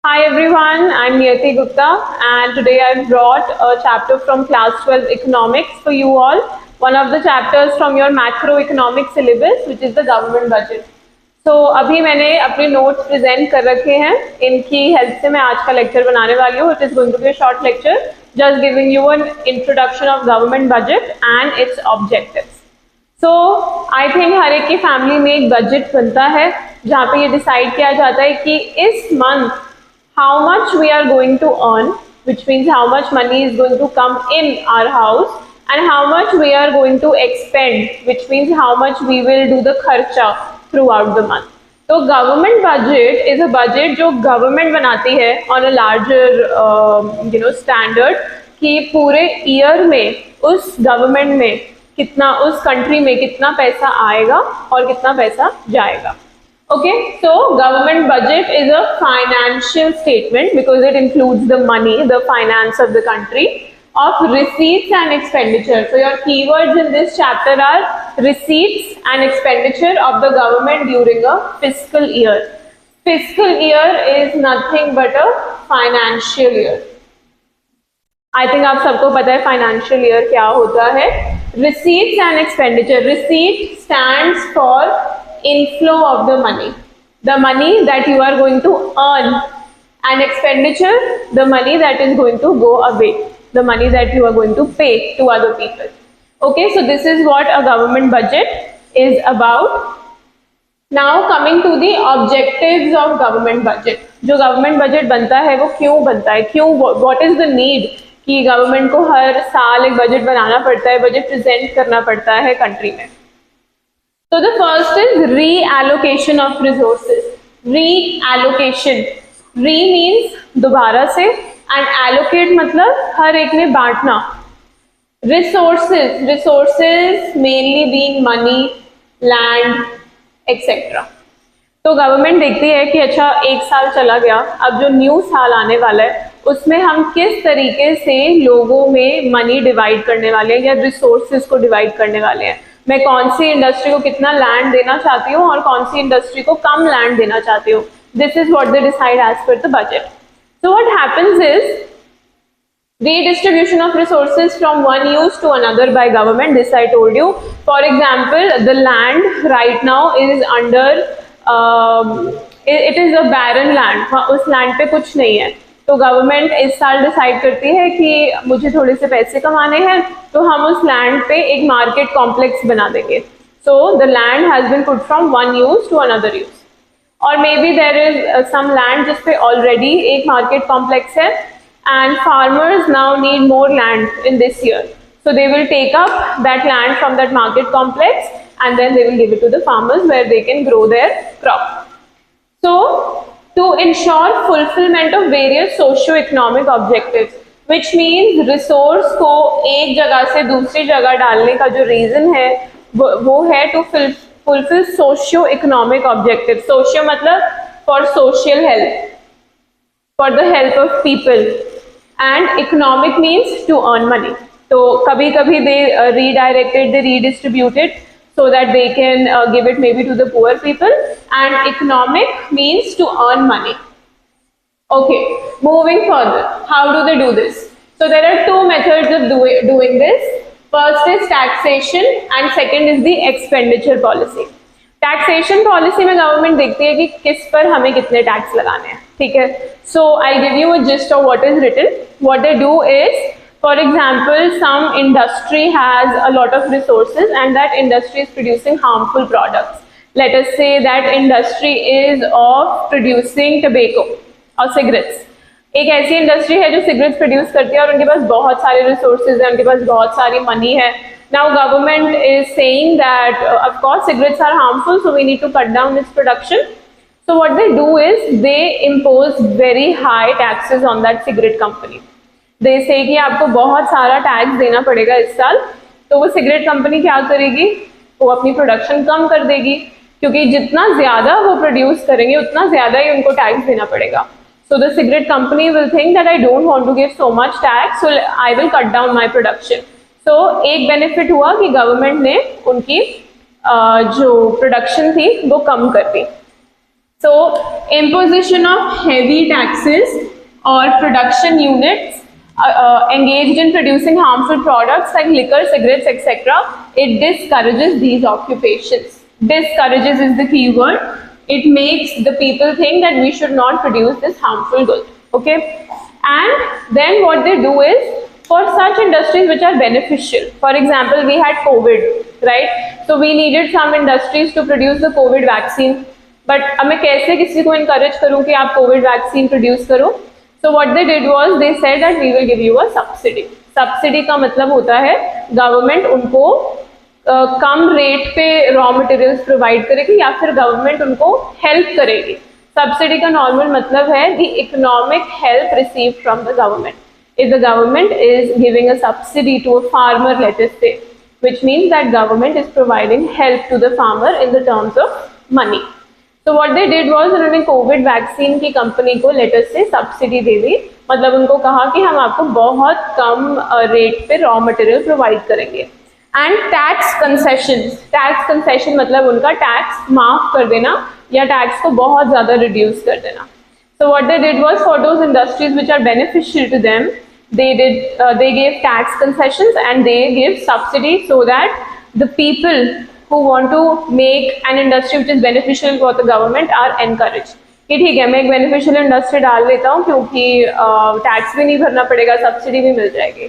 Hi everyone, I'm Niyati Gupta and today I've brought a chapter from class 12 economics for you all. One of the chapters from your macroeconomic syllabus which is the government budget. So अभी मैंने अपने notes present कर रखे हैं. इनकी help से मैं आज का lecture बनाने वाली हूँ. It is going to be a short lecture just giving you an introduction of government budget and its objectives. So I think हर एक की फैमिली में एक बजट बनता है जहाँ पे ये डिसाइड किया जाता है कि इस month how much we are going to earn, which means how much money is going to come in our house and how much we are going to expend, which means how much we will do the खर्चा throughout the month. तो government budget is a budget जो government बनाती है on a larger standard कि पूरे year में उस government में कितना, उस कंट्री में कितना पैसा आएगा और कितना पैसा जाएगा. Okay, so government budget is a financial statement because it includes the money, the finance of the country, of receipts and expenditure. So your keywords in this chapter are receipts and expenditure of the government during a fiscal year. Fiscal year is nothing but a financial year. I think आप सबको पता है financial year क्या होता है. Receipts and expenditure. Receipt stands for inflow of the money that you are going to earn, and expenditure the money that is going to go away, the money that you are going to pay to other people. Okay, so this is what a government budget is about. Now coming to the objectives of government budget. जो government budget बनता है वो क्यों बनता है, क्यों, what is the need कि government को हर साल एक बजट बनाना पड़ता है, बजट प्रेजेंट करना पड़ता है कंट्री में. तो the first is reallocation of resources. Reallocation, री मीन्स दोबारा से एंड एलोकेट मतलब हर एक में बांटना. Resources, resources mainly being money, land etcetera. तो गवर्नमेंट देखती है कि अच्छा एक साल चला गया, अब जो न्यू साल आने वाला है उसमें हम किस तरीके से लोगों में मनी डिवाइड करने वाले हैं या रिसोर्सेज को डिवाइड करने वाले हैं. मैं कौन सी इंडस्ट्री को कितना लैंड देना चाहती हूँ और कौन सी इंडस्ट्री को कम लैंड देना चाहती हूँ. This is what they decide as per the budget. So what happens is redistribution of resources from one use to another by government. This I told you. For example, the land right now is under it is a barren land. उस land पे कुछ नहीं है, तो government इस साल decide करती है कि मुझे थोड़े से पैसे कमाने हैं तो हम उस लैंड पे एक मार्केट कॉम्प्लेक्स बना देंगे. So the land has been put from one use to another use. और maybe there is some land जिसपे ऑलरेडी एक मार्केट कॉम्प्लेक्स है and farmers now need more land in this year, so they will take up that land from that market complex and then they will give it to the farmers where they can grow their crop. So to ensure fulfillment of various socio-economic objectives, which means resource को एक जगह से दूसरी जगह डालने का जो reason है वो है to fulfill socio-economic objectives. Socio मतलब for social help, for the help of people, and economic means to earn money. तो कभी कभी they redirected, they redistributed so that they can give it maybe to the poor people, and economic means to earn money. Okay, moving further, how do they do this? So there are two methods of doing this. First is taxation and second is the expenditure policy. Taxation policy में government देखती है कि किस पर हमें कितने tax लगाने हैं. ठीक है, so I give you a gist of what is written. What they do is, for example, some industry has a lot of resources and that industry is producing harmful products. Let us say that industry is of producing tobacco और cigarettes. एक ऐसी industry है जो cigarettes produce करती है और उनके पास बहुत सारे रिसोर्सेज हैं, उनके पास बहुत सारी मनी है. Now government is saying that of course cigarettes are harmful, so we need to cut down its production. So what they do is they impose very high taxes on that cigarette company. They say कि आपको बहुत सारा tax देना पड़ेगा इस साल. तो वो सिगरेट कंपनी क्या करेगी, वो अपनी प्रोडक्शन कम कर देगी क्योंकि जितना ज़्यादा वो प्रोड्यूस करेंगे उतना ज़्यादा ही उनको टैक्स देना पड़ेगा. So the cigarette company will think that I don't want to give so much tax, so I will cut down my production. तो एक बेनिफिट हुआ कि गवर्नमेंट ने उनकी जो प्रोडक्शन थी वो कम कर दी. So imposition of heavy taxes or production units engaged in producing harmful products like liquor, cigarettes, etc. It discourages these occupations. Discourages is the key word. It makes the people think that we should not produce this harmful good. Okay, and then what they do is, for such industries which are beneficial, for example, we had COVID, right? So we needed some industries to produce the COVID vaccine. But अब मैं कैसे किसी को encourage करूं कि आप Covid vaccine produce करो? So what they did was they said that we will give you a subsidy. Subsidy का मतलब होता है गवर्नमेंट उनको कम रेट पे रॉ मटेरियल्स प्रोवाइड करेगी या फिर गवर्नमेंट उनको हेल्प करेगी. सब्सिडी का नॉर्मल मतलब है the economic help receive from the government. If the government is giving a subsidy to a farmer, let us say, which means that government is providing help to the farmer in the terms of money. So what they did was उन्होंने Covid vaccine की company को letter से subsidy दे दी. मतलब उनको कहा कि हम आपको बहुत कम रेट पे रॉ मटेरियल प्रोवाइड करेंगे. एंड टैक्स कंसेशन मतलब उनका टैक्स माफ कर देना या टैक्स को बहुत ज़्यादा रिड्यूस कर देना. So what they did was, for those industries which are beneficial to them, they gave tax concessions and they gave subsidy so that the people who want to make an industry which is beneficial for the government are encouraged. कि ठीक है, मैं एक beneficial industry डाल लेता हूँ क्योंकि tax भी नहीं भरना पड़ेगा, सब्सिडी भी मिल जाएगी.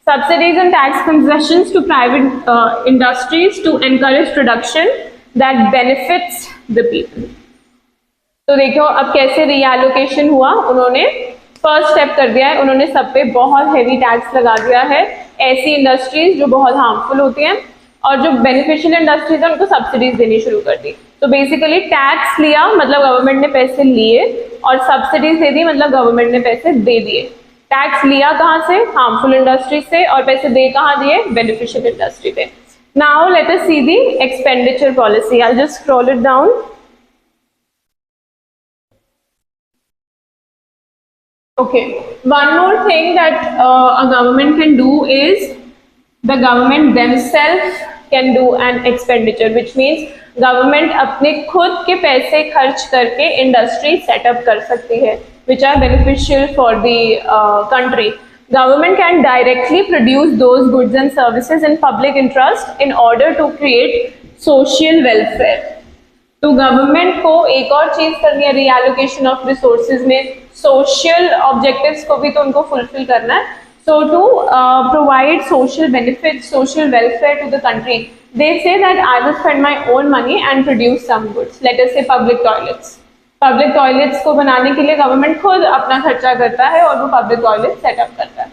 Subsidies and tax concessions to private industries to encourage production that benefits the people. तो देखो अब कैसे रीएलोकेशन हुआ. उन्होंने फर्स्ट स्टेप कर दिया है, उन्होंने सब पे बहुत हैवी टैक्स लगा दिया है. ऐसी इंडस्ट्रीज जो बहुत हार्मफुल होती हैं और जो बेनिफिशियल इंडस्ट्रीज है उनको सब्सिडीज देनी शुरू कर दी. तो बेसिकली टैक्स लिया मतलब गवर्नमेंट ने पैसे लिए, और सब्सिडीज दे दी मतलब गवर्नमेंट ने पैसे दे दिए. टैक्स लिया कहाँ से? हार्मफुल इंडस्ट्री से, और पैसे दे कहाँ दिए? बेनिफिशियल इंडस्ट्री पे. Now let us see the expenditure policy. I just scroll it down. Okay, one more thing that a government can do is the government themselves can do an expenditure, which means government अपने खुद के पैसे खर्च करके industry setup कर सकती है which are beneficial for the country. Government can directly produce those goods and services in public interest in order to create social welfare. तो गवर्नमेंट को एक और चीज करनी है रीएलोकेशन ऑफ रिसोर्सेज में. सोशल ऑब्जेक्टिव्स को भी तो उनको फुलफिल करना है. So to provide social benefit, social welfare to the country, they say that I will spend my own money and produce some goods. Let us say public toilets. Public toilets को बनाने के लिए government खुद अपना खर्चा करता है और वो पब्लिक टॉयलेट सेटअप करता है.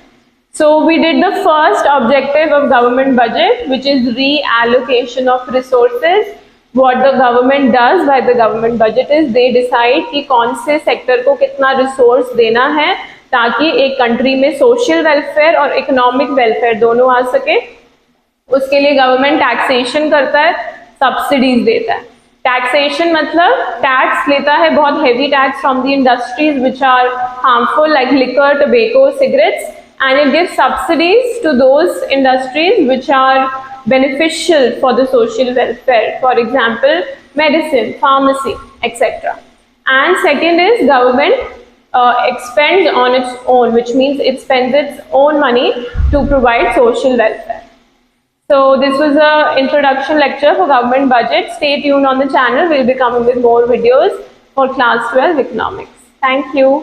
So we did the first objective of government budget, which is reallocation of resources. What the government does by the government budget is they decide कि कौन से सेक्टर को कितना रिसोर्स देना है ताकि एक कंट्री में सोशल वेलफेयर और इकोनॉमिक वेलफेयर दोनों आ सके. उसके लिए गवर्नमेंट टैक्सेशन करता है, सब्सिडीज देता है. टैक्सेशन मतलब टैक्स लेता है, बहुत heavy tax from the industries which are harmful like liquor, tobacco, cigarettes, and it gives subsidies to those industries which are beneficial for the social welfare, for example medicine, pharmacy, etc. And second is government expends on its own, which means it spends its own money to provide social welfare. So this was a introduction lecture for government budget. Stay tuned on the channel, we'll be coming with more videos for class 12 economics. Thank you.